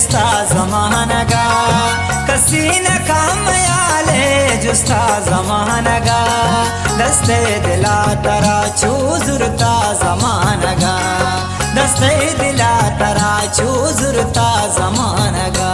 जुस्ता जमानगा कसी न काम आले जुस्ता जमानगा दस्ते दिला तरा चूजुरता जमानगा दस्ते दिला तरा चूजुरता जमानगा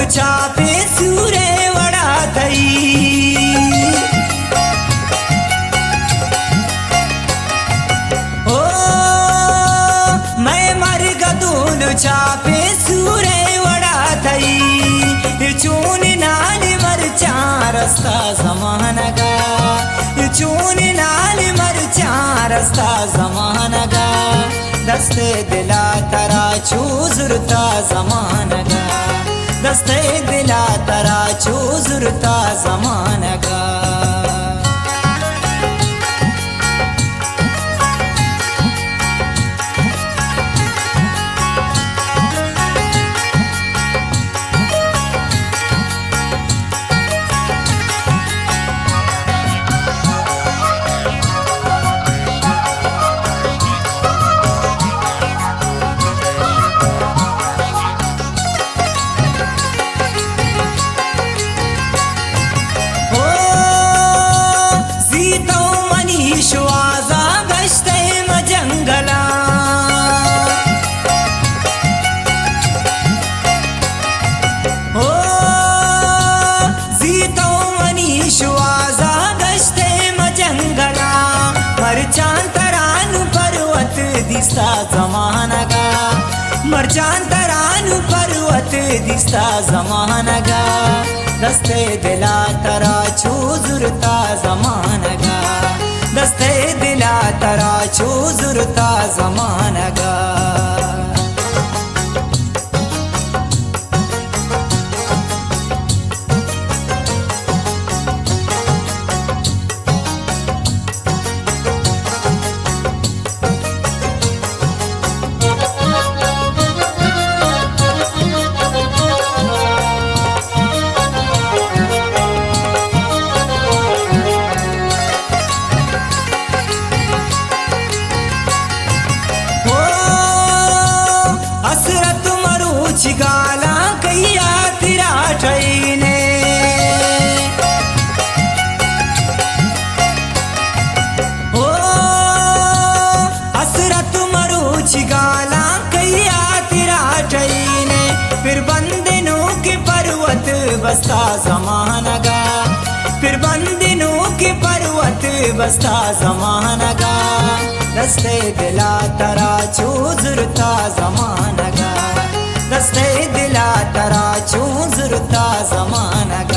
चापे सूरे वड़ा थई ओ मैं मर गदून चापे सूरे वड़ा थई चून नाल मरचा रस्ता जमानगा चून नाल मरचा रस्ता जमानगा दस्ते दिला तरा चूजुरता जमानगा दस्ते दिला तरा चूजुरता जमानगा श्वाजा गश्ते मजंगला ओ जीतो मनी श्वाजा गश्ते मजंगला मरचांतरानु पर्वत दिसता जमानगा मरचांतरानु पर्वत दिसता जमानगा दस्ते दिला तरा चूजुरता जमानगा दस्ते दिला तरा चूजुरता जमानगा असरत मरूच गाला कैया तिरा ठईने ओ असरत मरूच गाला कैया तिरा ठईने फिर बंदिनों के पर्वत बस्ता जमानगा फिर बंदिनों के पर्वत बस्ता जमानगा दस्ते दिला तरा चूजुरता जमानगा दस्ते दिला तरा चूजुरता जमानगा